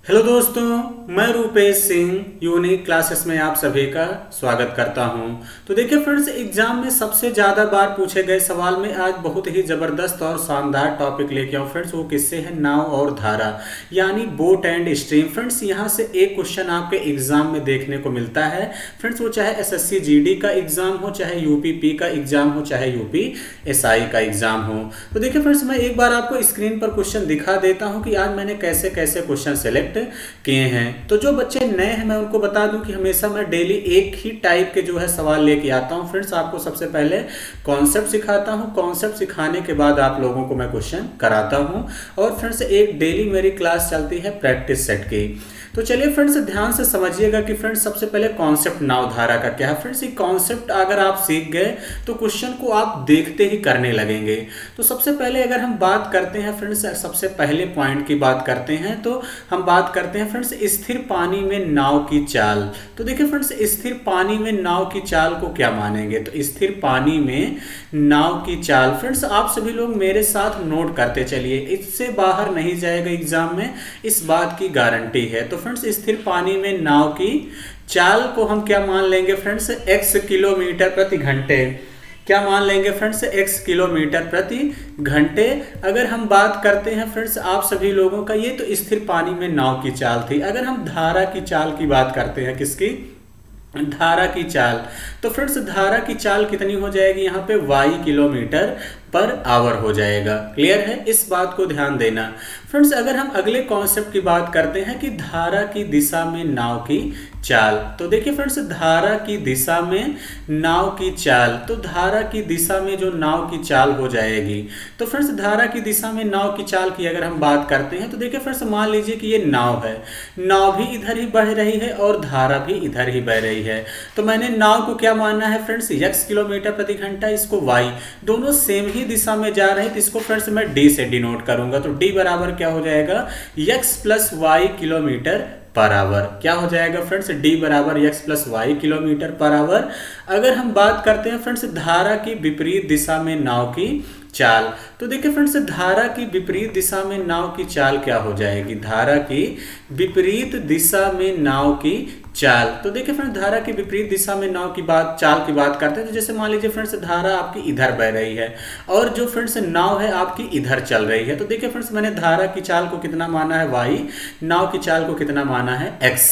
Hello दोस्तों, मैं Rupesh Singh unique classes में आप सभी का स्वागत करता हूं। तो देखिए फ्रेंड्स, एग्जाम में सबसे ज़्यादा बार पूछे गए सवाल में आज बहुत ही ज़बरदस्त और शानदार टॉपिक लेके आऊँ फ्रेंड्स। वो किससे है? नाव और धारा, यानी बोट एंड स्ट्रीम। फ्रेंड्स, यहाँ से एक क्वेश्चन आपके एग्जाम में देखने को मिलता है फ्रेंड्स। वो चाहे एसएससी जीडी का एग्जाम हो, चाहे यूपीपी का एग्जाम हो, चाहे यूपीएसआई का एग्जाम हो। तो देखिए फ्रेंड्स, मैं एक बार आपको स्क्रीन पर क्वेश्चन दिखा देता हूँ कि आज मैंने कैसे कैसे क्वेश्चन सेलेक्ट किए हैं। तो जो बच्चे नए हैं, मैं उनको बता दूं कि हमेशा मैं डेली एक ही टाइप के जो है सवाल लेके आता हूं फ्रेंड्स। आपको सबसे पहले कॉन्सेप्ट सिखाता हूं, कॉन्सेप्ट सिखाने के बाद आप लोगों को मैं क्वेश्चन कराता हूं। और फ्रेंड्स, एक डेली मेरी क्लास चलती है प्रैक्टिस सेट की। तो चलिए फ्रेंड्स, ध्यान से समझिएगा कि फ्रेंड्स सबसे पहले कॉन्सेप्ट नावधारा का क्या है। फ्रेंड्स, ये कॉन्सेप्ट अगर आप सीख गए तो क्वेश्चन को आप देखते ही करने लगेंगे। तो सबसे पहले अगर हम बात करते हैं फ्रेंड्स, सबसे पहले पॉइंट की बात करते हैं तो हम बात करते हैं फ्रेंड्स स्थिर पानी में नाव की चाल। तो देखिए फ्रेंड्स, स्थिर पानी में नाव की चाल को क्या मानेंगे? तो स्थिर पानी में नाव की चाल फ्रेंड्स, आप सभी लोग मेरे साथ नोट करते चलिए, इससे बाहर नहीं जाएगा एग्जाम में, इस बात की गारंटी है। तो फ्रेंड्स, स्थिर पानी में नाव की चाल को हम क्या मान लेंगे फ्रेंड्स? x किलोमीटर प्रति घंटे। क्या मान लेंगे फ्रेंड्स? x किलोमीटर प्रति घंटे। अगर हम बात करते हैं फ्रेंड्स आप सभी लोगों का, ये तो स्थिर पानी में नाव की चाल थी। अगर हम धारा की चाल की बात करते हैं, किसकी? धारा की चाल। तो फ्रेंड्स, धारा की चाल कितनी हो जाएगी? यहाँ पे y किलोमीटर पर आवर हो जाएगा। क्लियर है? इस बात को ध्यान देना फ्रेंड्स। अगर हम अगले कॉन्सेप्ट की बात करते हैं कि धारा की दिशा में नाव की चाल, तो देखिए फ्रेंड्स, धारा की दिशा में नाव की चाल, तो धारा की दिशा में जो नाव की चाल हो जाएगी, तो फ्रेंड्स धारा की दिशा में नाव की चाल की अगर हम बात करते हैं तो देखिए फ्रेंड्स, मान लीजिए कि ये नाव है, नाव भी इधर ही बह रही है और धारा भी इधर ही बह रही है। तो मैंने नाव को क्या मानना है फ्रेंड्स? x किलोमीटर प्रति घंटा, इसको y, दोनों सेम ही दिशा में जा रहे हैं तो इसको फ्रेंड्स मैं d से डिनोट करूंगा। तो d बराबर क्या हो जाएगा? x plus y kilometre per hour. क्या हो जाएगा फ्रेंड्स? d बराबर x plus y kilometre per hour. अगर हम बात करते हैं फ्रेंड्स धारा की विपरीत दिशा में नाव की चाल, तो देखिए फ्रेंड्स, धारा की विपरीत दिशा में नाव की चाल क्या हो जाएगी? धारा की विपरीत दिशा में नाव की चाल। तो देखिए फ्रेंड्स, धारा की विपरीत दिशा में नाव की चाल की बात करते हैं तो जैसे मान लीजिए फ्रेंड्स, धारा आपकी इधर बह रही है और जो फ्रेंड्स नाव है आपकी इधर चल रही है। तो देखिए फ्रेंड्स, मैंने धारा की चाल को कितना माना है? y, नाव की चाल को कितना माना है? x।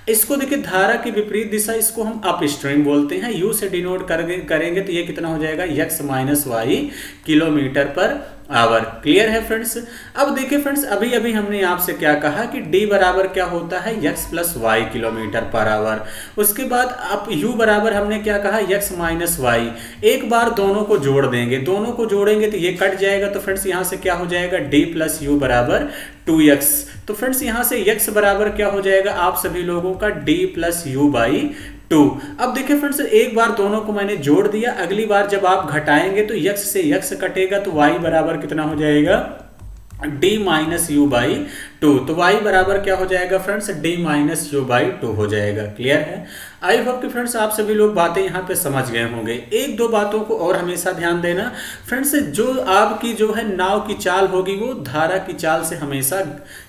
इसको देखिए, धारा की विपरीत दिशा, इसको हम अप स्ट्रीम बोलते हैं, u से डिनोट करेंगे तो ये कितना हो जाएगा? x minus y kilometre per hour. Clear है फ्रेंड्स? अब देखिए फ्रेंड्स, अभी अभी हमने आपसे क्या कहा कि d बराबर क्या होता है? x plus y kilometre per hour. उसके बाद अब u बराबर हमने क्या कहा? x minus y. एक बार दोनों को जोड़ देंगे, दोनों को जोड़ेंगे तो ये कट जाएगा। तो फ्रेंड्स यहाँ से क्या हो जाएगा? d प्लस यू बराबर 2x। तो फ्रेंड्स यहाँ से x बराबर क्या हो जाएगा आप सभी लोगों का? d plus you by 2। अब देखिए फ्रेंड्स, एक बार दोनों को मैंने जोड़ दिया, अगली बार जब आप घटाएंगे तो x से x कटेगा तो y बराबर कितना हो जाएगा? d minus you by 2। तो y बराबर क्या हो जाएगा friends? d minus you by 2 हो जाएगा। क्लियर है? आई होप कि फ्रेंड्स आप सभी लोग बातें यहाँ पे समझ गए होंगे। एक दो बातों को और हमेशा ध्यान देना फ्रेंड्स, जो आपकी जो है नाव की चाल होगी वो धारा की चाल से हमेशा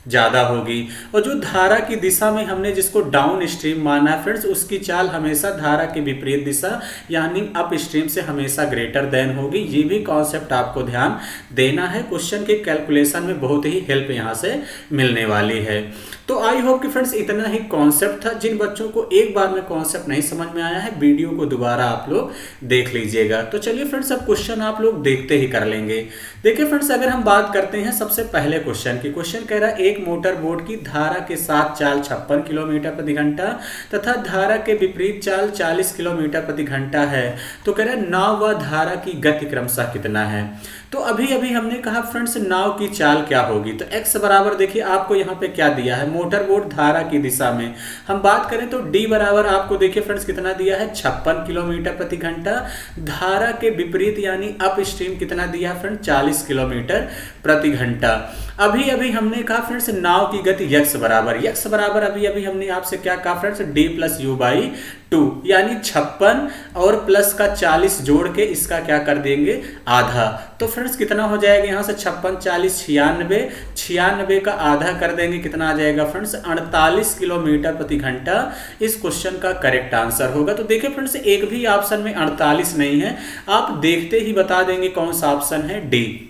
ज़्यादा होगी, और जो धारा की दिशा में हमने जिसको डाउन स्ट्रीम माना है फ्रेंड्स, उसकी चाल हमेशा धारा की विपरीत दिशा यानी अप स्ट्रीम से हमेशा ग्रेटर देन होगी। ये भी कॉन्सेप्ट आपको ध्यान देना है, क्वेश्चन के कैलकुलेशन में बहुत ही हेल्प यहाँ से मिलने वाली है। तो आई होप कि फ्रेंड्स इतना ही कॉन्सेप्ट था। जिन बच्चों को एक बार में कॉन्सेप्ट नहीं समझ में आया है, वीडियो को दोबारा आप लोग देख लीजिएगा। तो चलिए फ्रेंड्स, अब क्वेश्चन आप लोग देखते ही कर लेंगे। देखिए फ्रेंड्स, अगर हम बात करते हैं सबसे पहले क्वेश्चन की, क्वेश्चन कह रहा है एक मोटर बोट की धारा के साथ चाल 56 किलोमीटर प्रति घंटा तथा धारा के विपरीत चाल 40 किलोमीटर प्रति घंटा है। तो कह रहा है नाव व धारा की गति क्रमशः कितना है? तो अभी अभी हमने कहा फ्रेंड्स नाव की चाल क्या होगी? तो x बराबर देखिए आपको यहाँ पे क्या दिया है? मोटर बोट धारा की दिशा में हम बात करें तो d बराबर आपको देखिए फ्रेंड्स कितना दिया है? 56 किलोमीटर प्रति घंटा। धारा के विपरीत यानी अप स्ट्रीम कितना दिया है फ्रेंड? 40 किलोमीटर प्रति घंटा। अभी अभी हमने कहा फ्रेंड्स नाव की गति यक्स बराबर अभी अभी हमने आपसे क्या कहा friends, D plus you by 2, यानी 56 और प्लस का 40 जोड़ के इसका क्या कर देंगे, आधा। तो फ्रेंड्स कितना हो जाएगा यहाँ से 56 40 96, 96 का आधा कर देंगे, कितना आ जाएगा फ्रेंड्स 48 किलोमीटर प्रति घंटा इस क्वेश्चन का करेक्ट आंसर होगा। तो देखिए फ्रेंड्स एक भी ऑप्शन में 48 नहीं है, आप देखते ही बता देंगे कौन सा ऑप्शन है, डी।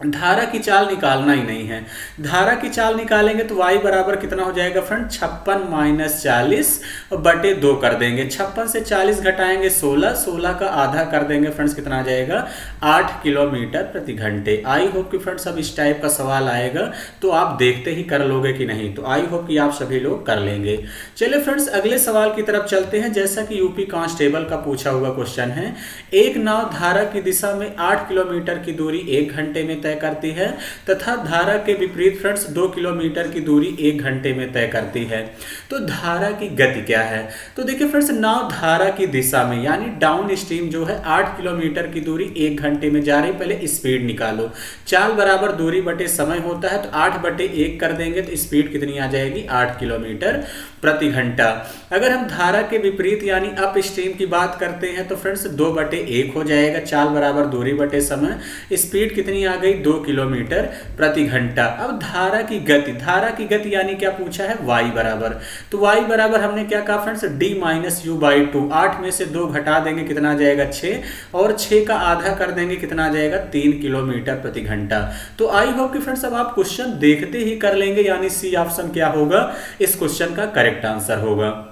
धारा की चाल निकालना ही नहीं है, धारा की चाल निकालेंगे तो y बराबर कितना हो जाएगा फ्रेंड, 56 माइनस 40 बटे 2 कर देंगे, 56 से 40 घटाएंगे 16, 16 का आधा कर देंगे फ्रेंड्स, कितना आ जाएगा 8 किलोमीटर प्रति घंटे। आई होप कि फ्रेंड्स अब इस टाइप का सवाल आएगा तो आप देखते ही कर लोगे कि नहीं, तो आई होप कि आप सभी लोग कर लेंगे। चलिए फ्रेंड्स अगले सवाल की तरफ चलते हैं। जैसा कि यूपी कांस्टेबल का पूछा हुआ क्वेश्चन है, एक नाव धारा की दिशा में 8 किलोमीटर की दूरी 1 घंटे में करती है तथा धारा के विपरीत फ्रेंड्स 2 किलोमीटर की दूरी 1 घंटे में तय करती है, तो धारा की गति क्या है। तो देखिए फ्रेंड्स नाव धारा की दिशा में यानी डाउन स्ट्रीम जो है 8 किलोमीटर की दूरी 1 घंटे में जा रही, पहले स्पीड निकालो, चाल बराबर दूरी बटे समय होता है, तो 8 बटे 1 कर देंगे तो स्पीड कितनी आ जाएगी, 8 किलोमीटर प्रति घंटा। अगर हम धारा के विपरीत यानी अप स्ट्रीम की बात करते हैं तो फ्रेंड्स 2 बटे 1 हो जाएगा, चाल बराबर दूरी बटे समय, स्पीड कितनी आ गई 2 किलोमीटर प्रति घंटा। अब धारा की गति यानी क्या पूछा है, y बराबर, तो y बराबर हमने क्या कहा friends, d minus you by 2, 8 में से 2 घटा देंगे कितना आ जाएगा 6, और 6 का आधा कर देंगे कितना आ जाएगा 3 किलोमीटर प्रति घंटा। तो आई होप कि फ्रेंड्स अब आप क्वेश्चन देखते ही कर लेंगे, यानी सी ऑप्शन क्या होगा, इस क्वेश्चन का करेक्ट आंसर होगा।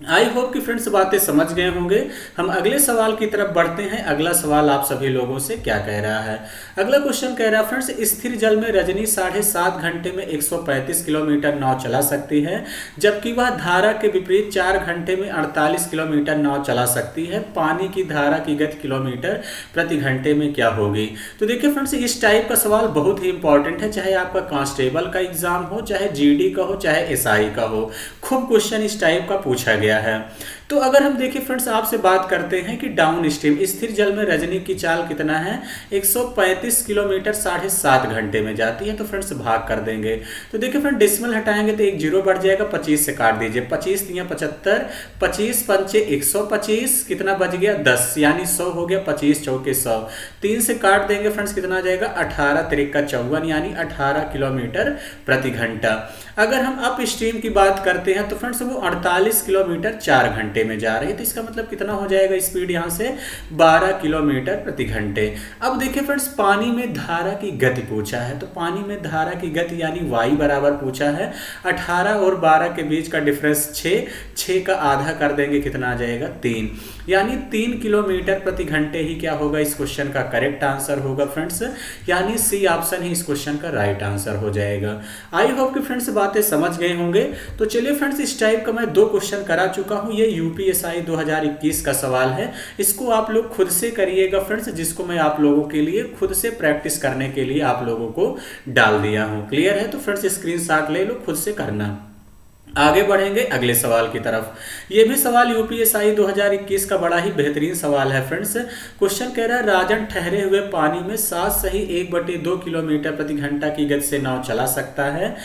आई होप कि फ्रेंड्स बातें समझ गए होंगे। हम अगले सवाल की तरफ बढ़ते हैं। अगला सवाल आप सभी लोगों से क्या कह रहा है, अगला क्वेश्चन कह रहा है फ्रेंड्स, स्थिर जल में रजनी 7.5 घंटे में 135 किलोमीटर नाव चला सकती है, जबकि वह धारा के विपरीत 4 घंटे में 48 किलोमीटर नाव चला सकती है। पानी की धारा की गति किलोमीटर प्रति घंटे में क्या होगी। तो देखिए फ्रेंड्स इस टाइप का सवाल बहुत ही इंपॉर्टेंट है, चाहे आपका कांस्टेबल का एग्जाम हो, चाहे जीडी का हो, चाहे एसआई का हो, खूब क्वेश्चन इस टाइप का पूछा गया है। तो अगर हम देखिए फ्रेंड्स आपसे बात करते हैं कि डाउन स्ट्रीम स्थिर जल में रजनी की चाल कितना है, 135 किलोमीटर 7.5 घंटे में जाती है, तो फ्रेंड्स भाग कर देंगे। तो देखिए फ्रेंड डेसिमल हटाएंगे तो एक जीरो बढ़ जाएगा, 25 से काट दीजिए, 25 दिया 75, 25 पंचे 125, कितना बच गया 10, यानी 100 हो गया, 25 चौके 100, 3 से काट देंगे फ्रेंड्स कितना आ जाएगा 18 तिरिका 54, यानी 18 किलोमीटर प्रति घंटा। अगर हम अप स्ट्रीम की बात करते हैं तो फ्रेंड्स वो 48 किलोमीटर 4 घंटे में जा रही है, तो इसका मतलब कितना हो जाएगा स्पीड यहाँ से 12 किलोमीटर प्रति घंटे। अब देखिए फ्रेंड्स पानी में धारा की गति पूछा है, तो पानी में धारा की गति यानी y बराबर पूछा है, 18 और 12 के बीच का डिफरेंस 6 का आधा कर देंगे कितना आ जाएगा 3, यानी 3 किलोमीटर प्रति घंटे ही क्या होगा इस क्वेश्चन का करेक्ट आंसर होगा फ्रेंड्स, यानी सी ऑप्शन ही इस क्वेश्चन का राइट आंसर हो जाएगा। आई होप कि फ्रेंड्स बातें समझ गए होंगे। तो चलिए फ्रेंड्स इस टाइप का मैं 2 क्वेश्चन करा चुका हूं, ये यूपीएसआई 2021 का सवाल है, इसको आप लोग खुद से करिएगा फ्रेंड्स, जिसको मैं आप लोगों के लिए खुद से प्रैक्टिस करने के लिए आप लोगों को डाल दिया हूं। क्लियर है, तो फ्रेंड्स स्क्रीनशॉट ले लो, खुद से करना। आगे बढ़ेंगे अगले सवाल की तरफ। ये भी सवाल यूपीएसआई 2021 का बड़ा ही बेहतरीन सवाल है फ्रेंड्स। क्वेश्चन कह रहा है राजन ठहरे हुए पानी में 7 सही 1/2 किलोमीटर प्रति घंटा की गति से नाव चला सकता है।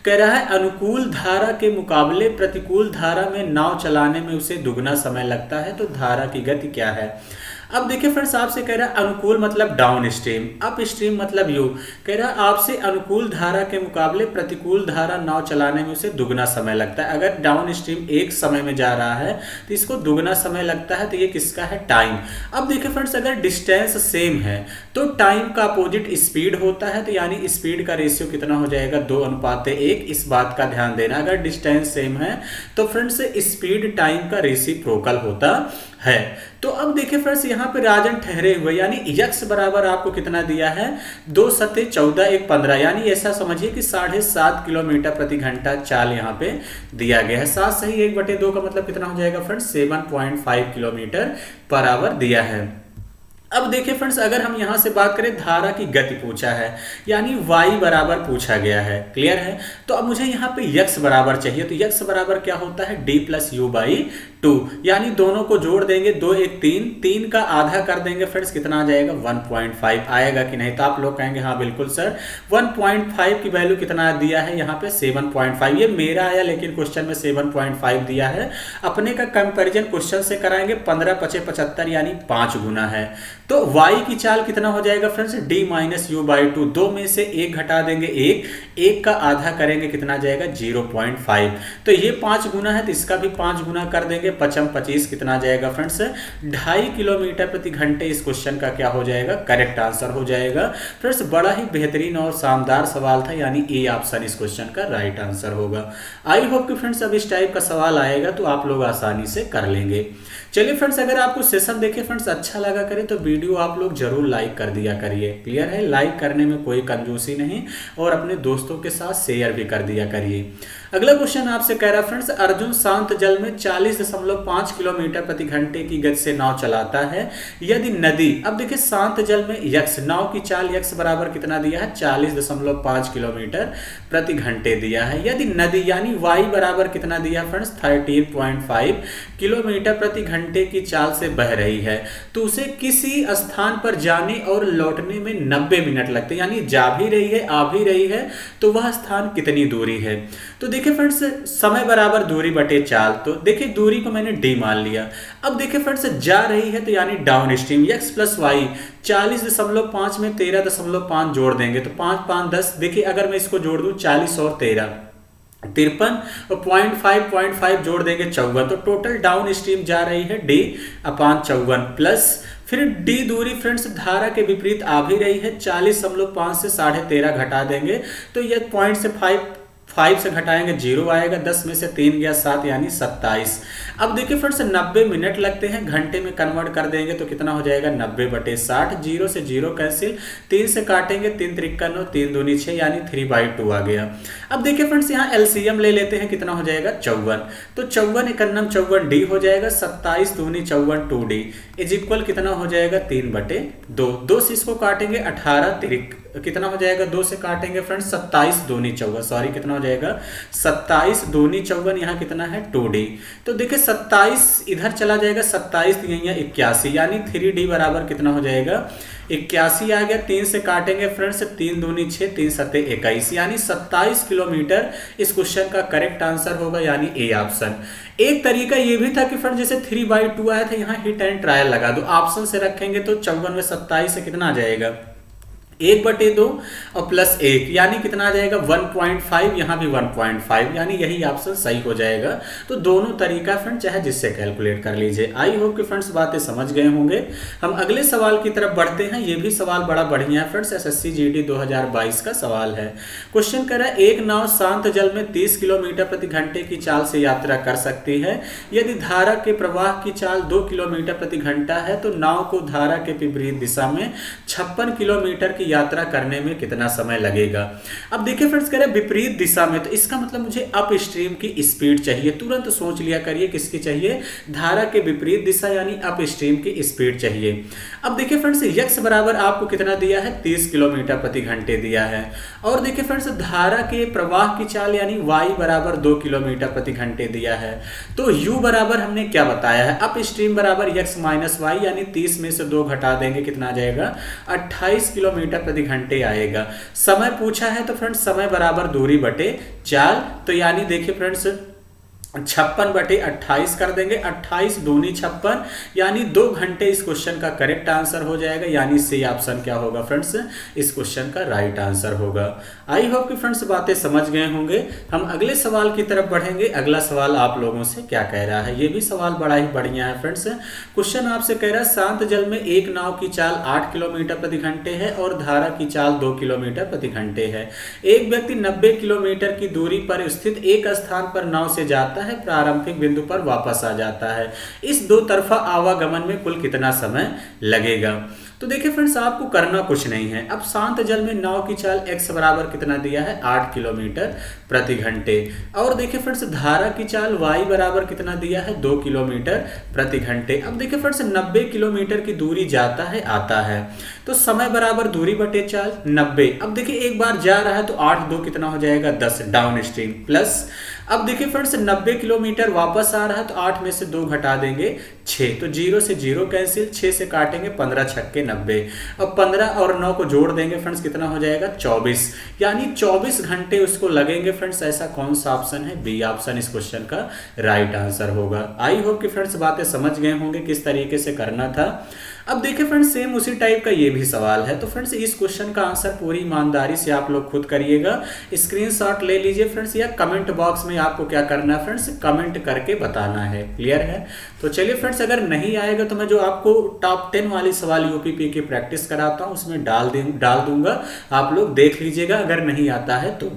कह रहा है अनुकूल धारा के मुकाबले प्रतिकूल धारा में नाव चलाने में उसे दुगना समय लगता है, तो धारा की गति क्या है। अब देखिए फ्रेंड्स आपसे कह रहा है अनुकूल मतलब डाउन स्ट्रीम, अप स्ट्रीम मतलब यू। कह रहा है आपसे अनुकूल धारा के मुकाबले प्रतिकूल धारा नाव चलाने में उसे दुगना समय लगता है। अगर डाउन स्ट्रीम एक समय में जा रहा है तो इसको दुगना समय लगता है, तो ये किसका है टाइम। अब देखिए फ्रेंड्स अगर डिस्टेंस सेम है तो टाइम का अपोजिट स्पीड होता है, तो यानी स्पीड का रेशियो कितना हो जाएगा 2:1। इस बात का ध्यान देना, अगर डिस्टेंस सेम है तो फ्रेंड्स स्पीड टाइम का रेसिप्रोकल होता है। तो अब देखिए फ्रेंड्स यहाँ पे राजन ठहरे हुए यानी यक्स बराबर आपको कितना दिया है 2 सत्ते 14 1 15, यानी ऐसा समझिए कि 7.5 किलोमीटर प्रति घंटा चाल यहाँ पे दिया गया है। 7 सही 1/2 का मतलब कितना हो जाएगा फ्रेंड्स 7.5 किलोमीटर पर आवर दिया है। अब देखिए फ्रेंड्स अगर हम यहाँ से बात करें धारा की गति पूछा है यानी y बराबर पूछा गया है। क्लियर है, तो अब मुझे यहाँ पे x बराबर चाहिए, तो x बराबर क्या होता है d प्लस यू बाई 2, यानी दोनों को जोड़ देंगे, 2 1 3, 3 का आधा कर देंगे फ्रेंड्स, कितना आ जाएगा 1.5 आएगा कि नहीं। तो आप लोग कहेंगे हाँ बिल्कुल सर 1.5 की वैल्यू कितना दिया है यहाँ पे 7.5, ये मेरा आया लेकिन क्वेश्चन में 7.5 दिया है। अपने का कंपैरिजन क्वेश्चन से कराएंगे, 15 × 5 = 75 यानी 5 गुना है। तो y की चाल कितना हो जाएगा फ्रेंड्स d - u/2, 2 में से 1 घटा देंगे 1 का आधा करेंगे कितना जाएगा 0.5। तो ये 5 गुना है तो इसका भी 5 गुना कर देंगे, 5 × 25 कितना जाएगा फ्रेंड्स 2.5 किलोमीटर प्रति घंटे। इस क्वेश्चन का क्या हो जाएगा करेक्ट आंसर हो जाएगा फ्रेंड्स। बड़ा ही बेहतरीन और शानदार सवाल था, यानी ए ऑप्शन इस क्वेश्चन का राइट आंसर होगा। आई होप कि फ्रेंड्स अब इस टाइप का सवाल आएगा तो आप लोग आसानी से कर लेंगे। चलिए फ्रेंड्स, अगर आपको सेशन देखे फ्रेंड्स अच्छा लगा करे तो वीडियो आप लोग जरूर लाइक कर दिया करिए। क्लियर है, लाइक करने में कोई कंजूसी नहीं, और अपने दोस्तों के साथ शेयर भी कर दिया करिए। अगला क्वेश्चन आपसे कह रहा है फ्रेंड्स, अर्जुन शांत जल में 40.5 किलोमीटर प्रति घंटे की गति से नाव चलाता है। यदि नदी, अब देखिए शांत जल में यक्स, नाव की चाल यक्स बराबर कितना दिया है 40.5 किलोमीटर प्रति घंटे दिया है। यदि नदी यानी वाई बराबर कितना दिया फ्रेंड्स 13.5 किलोमीटर प्रति घंटे की चाल से बह रही है, तो उसे किसी स्थान पर जाने और लौटने में 90 मिनट लगते हैं, यानी जा भी रही है आ भी रही है, तो वह स्थान कितनी दूरी है। तो देखिए फ्रेंड्स, समय बराबर दूरी बटे चाल, तो देखिए दूरी को मैंने d मान लिया। अब देखिए फ्रेंड्स, जा रही है तो यानी डाउन स्ट्रीम x + y, 40.5 में 13.5 जोड़ देंगे तो 5 5 10। देखिए अगर मैं इसको जोड़ दूं 40 और 13 53, और 0.5 जोड़ देंगे 54, तो टोटल डाउन स्ट्रीम जा रही है d/54 प्लस फिर d दूरी फ्रेंड्स धारा के विपरीत आ भी रही है, 40.5 से 13.5 घटा देंगे तो यह पॉइंट से 5 से घटाएंगे 0 आएगा, 10 में से 3 गया 7 यानी 27। अब देखिए फ्रेंड्स 90 मिनट लगते हैं, घंटे में कन्वर्ट कर देंगे तो कितना हो जाएगा 90/60, 0 से 0 कैंसिल, 3 से काटेंगे 3 × 3 = 9, 3 दूनी 6 यानी 3/2 आ गया। अब देखिए फ्रेंड्स यहाँ एलसीएम ले लेते हैं, कितना हो जाएगा 54, तो 54 × 1 = 54 d हो जाएगा, 27 दूनी 54 2d इज इक्वल कितना हो जाएगा 3/2। 2 से इसको काटेंगे 18 कितना हो जाएगा, 2 से काटेंगे फ्रेंड्स 27 दूनी 54, सॉरी कितना हो जाएगा 27 दूनी 54, यहाँ कितना है 2d। तो देखिए 27 इधर चला जाएगा, 27 यहाँ 81 यानी 3d बराबर कितना हो जाएगा 81 आ गया। 3 से काटेंगे फ्रेंड्स 3 दूनी 6, 3 × 7 = 21 यानी 27 किलोमीटर इस क्वेश्चन का करेक्ट आंसर होगा, यानी ए ऑप्शन। एक तरीका ये भी था कि फ्रेंड जैसे 3/2 आया था, यहाँ हिट एंड ट्रायल लगा दो, ऑप्शन से रखेंगे तो 54 में 27 से कितना आ जाएगा 1/2 और +1 यानी कितना आ जाएगा 1.5, यहाँ भी 1.5 यानी यही ऑप्शन सही हो जाएगा। तो दोनों तरीका फ्रेंड चाहे जिससे कैलकुलेट कर लीजिए। आई होप कि फ्रेंड्स बातें समझ गए होंगे। हम अगले सवाल की तरफ बढ़ते हैं। ये भी सवाल बड़ा बढ़िया है फ्रेंड्स, SSC GD 2022 का सवाल है। क्वेश्चन कह रहा है, एक नाव शांत जल में 30 किलोमीटर प्रति घंटे की चाल से यात्रा कर सकती है। यदि धारा के प्रवाह की चाल 2 किलोमीटर प्रति घंटा है तो नाव को धारा के विपरीत दिशा में 56 किलोमीटर की यात्रा करने में कितना समय लगेगा। अब देखिए फ्रेंड्स कह रहे हैं विपरीत दिशा में, तो इसका मतलब मुझे अप स्ट्रीम की स्पीड चाहिए। तुरंत सोच लिया करिए किसकी चाहिए, धारा के विपरीत दिशा यानी अप स्ट्रीम की स्पीड चाहिए। अब देखिए फ्रेंड्स x बराबर आपको कितना दिया है 30 किलोमीटर प्रति घंटे दिया है, और देखिए फ्रेंड्स धारा के प्रवाह की चाल यानी y बराबर 2 किलोमीटर प्रति घंटे दिया है। तो u बराबर हमने क्या बताया है, अप स्ट्रीम बराबर x - y यानी 30 में से 2 घटा देंगे कितना आ जाएगा 28 किलोमीटर प्रति घंटे आएगा। समय पूछा है तो फ्रेंड्स समय बराबर दूरी बटे चाल, तो यानी देखिए फ्रेंड्स 56/28 कर देंगे, 28 दूनी 56 यानी 2 घंटे इस क्वेश्चन का करेक्ट आंसर हो जाएगा, यानी सी ऑप्शन क्या होगा फ्रेंड्स इस क्वेश्चन का राइट आंसर होगा। आई होप कि फ्रेंड्स बातें समझ गए होंगे। हम अगले सवाल की तरफ बढ़ेंगे। अगला सवाल आप लोगों से क्या कह रहा है, ये भी सवाल बड़ा ही बढ़िया है फ्रेंड्स। क्वेश्चन आपसे कह रहा है, शांत जल में एक नाव की चाल 8 किलोमीटर प्रति घंटे है और धारा की चाल 2 किलोमीटर प्रति घंटे है। एक व्यक्ति 90 किलोमीटर की दूरी पर स्थित एक स्थान पर नाव से जाता है, प्रारंभिक बिंदु पर वापस आ जाता है। इस 2 तरफा आवागमन में कुल कितना समय लगेगा। तो देखिए फ्रेंड्स आपको करना कुछ नहीं है। अब शांत जल में नाव की चाल x बराबर कितना दिया है 8 किलोमीटर प्रति घंटे। और देखिए फ्रेंड्स धारा की चाल y बराबर कितना दिया है 2 किलोमीटर प्रति घंटे। अब देखिए फ्रेंड्स 90 किलोमीटर की दूरी जाता है आता है, तो समय बराबर दूरी बटे चाल 90। अब देखिए एक बार जा रहा है तो 8 2 कितना हो जाएगा 10 डाउन स्ट्रीम प्लस। अब देखिए फ्रेंड्स 90 किलोमीटर वापस आ रहा है तो 8 में से 2 घटा देंगे 6, तो 0 से 0 कैंसिल, 6 से काटेंगे 15 छक्के 90। अब 15 और 9 को जोड़ देंगे फ्रेंड्स कितना हो जाएगा 24, यानी 24 घंटे उसको लगेंगे फ्रेंड्स। ऐसा कौन सा ऑप्शन है, बी ऑप्शन इस क्वेश्चन का राइट आंसर होगा। आई होप कि फ्रेंड्स बातें समझ गए होंगे किस तरीके से करना था। अब देखिए फ्रेंड्स सेम उसी टाइप का ये भी सवाल है, तो फ्रेंड्स इस क्वेश्चन का आंसर पूरी ईमानदारी से आप लोग खुद करिएगा। स्क्रीनशॉट ले लीजिए फ्रेंड्स, या कमेंट बॉक्स में आपको क्या करना है फ्रेंड्स, कमेंट करके बताना है। क्लियर है? तो चलिए फ्रेंड्स अगर नहीं आएगा तो मैं जो आपको टॉप 10 वाली सवाल यूपीपी की प्रैक्टिस कराता हूँ उसमें डाल दूंगा, आप लोग देख लीजिएगा अगर नहीं आता है तो।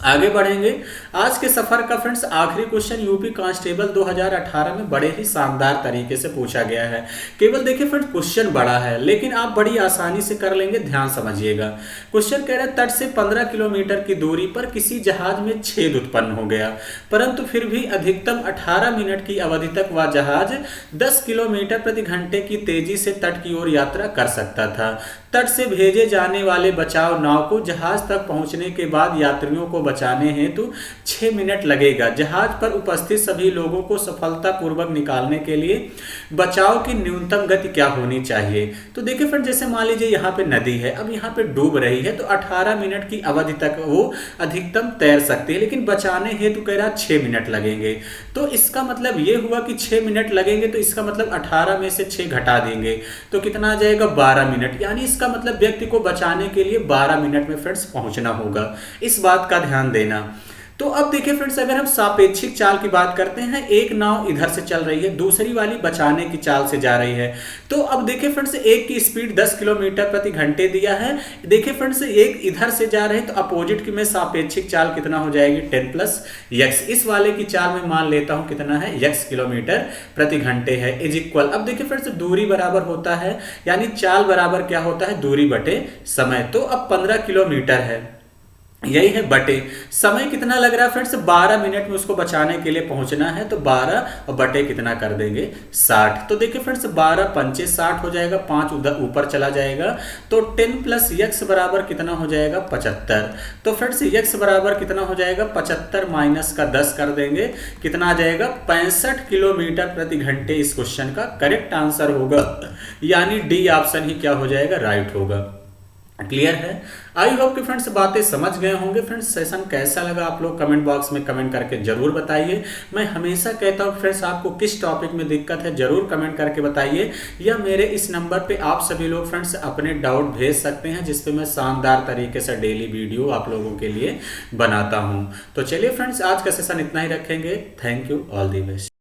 आगे बढ़ेंगे। आज के सफर का फ्रेंड्स आखिरी क्वेश्चन यूपी कांस्टेबल 2018 में बड़े ही शानदार तरीके से पूछा गया है। केवल देखिए फ्रेंड्स क्वेश्चन बड़ा है लेकिन आप बड़ी आसानी से कर लेंगे, ध्यान समझिएगा। क्वेश्चन कह रहा है तट से 15 किलोमीटर की दूरी पर किसी जहाज में छेद उत्पन्न हो गया, परंतु फिर भी अधिकतम 18 मिनट की अवधि तक वह जहाज 10 किलोमीटर प्रति घंटे की तेजी से तट की ओर यात्रा कर सकता था। तट से भेजे जाने वाले बचाव नाव को जहाज तक पहुंचने के बाद यात्रियों को बचाने हेतु 6 मिनट लगेगा। जहाज पर उपस्थित सभी लोगों को सफलतापूर्वक निकालने के लिए बचाव की न्यूनतम गति क्या होनी चाहिए? तो देखिए फ्रेंड जैसे मान लीजिए यहाँ पे नदी है, अब यहाँ पे डूब रही है तो 18 मिनट की अवधि तक वो अधिकतम तैर सकती है, लेकिन बचाने हेतु कह रहा 6 मिनट लगेंगे। तो इसका मतलब ये हुआ कि 6 मिनट लगेंगे, तो इसका मतलब 18 में से 6 घटा देंगे तो कितना आ जाएगा 12 मिनट, यानी इसका मतलब व्यक्ति को बचाने के लिए 12 मिनट में फ्रेंड्स पहुंचना होगा। इस बात का ध्यान देना। तो अब देखिए फ्रेंड्स अगर हम सापेक्षिक चाल की बात करते हैं, एक नाव इधर से चल रही है, दूसरी वाली बचाने की चाल से जा रही है। तो अब देखिए फ्रेंड्स एक की स्पीड 10 किलोमीटर प्रति घंटे दिया है। देखिए फ्रेंड्स एक इधर से जा रहे हैं तो अपोजिट की में सापेक्षिक चाल कितना हो जाएगी 10 प्लस x। इस वाले की चाल में मान लेता हूं कितना है x किलोमीटर प्रति घंटे है इज इक्वल। अब देखिए फ्रेंड्स दूरी बराबर होता है, यानी चाल बराबर क्या होता है दूरी बटे समय। तो अब 15 किलोमीटर है, यही है बटे समय कितना लग रहा है फ्रेंड्स 12 मिनट में उसको बचाने के लिए पहुंचना है, तो 12 और बटे कितना कर देंगे 60। तो देखिए फ्रेंड्स 12 पंचे 60 हो जाएगा, 5 उधर ऊपर चला जाएगा, तो 10 प्लस x बराबर कितना हो जाएगा 75। तो फ्रेंड्स x बराबर कितना हो जाएगा 75 माइनस का 10 कर देंगे, कितना आ जाएगा 65 किलोमीटर प्रति घंटे इस क्वेश्चन का करेक्ट आंसर होगा, यानी डी ऑप्शन ही क्या हो जाएगा राइट होगा। क्लियर है? आई होप कि फ्रेंड्स बातें समझ गए होंगे। फ्रेंड्स सेशन कैसा लगा आप लोग कमेंट बॉक्स में कमेंट करके जरूर बताइए। मैं हमेशा कहता हूँ फ्रेंड्स आपको किस टॉपिक में दिक्कत है जरूर कमेंट करके बताइए, या मेरे इस नंबर पे आप सभी लोग फ्रेंड्स अपने डाउट भेज सकते हैं, जिसपे मैं शानदार तरीके से डेली वीडियो आप लोगों के लिए बनाता हूँ। तो चलिए फ्रेंड्स आज का सेशन इतना ही रखेंगे। Thank you, all the best.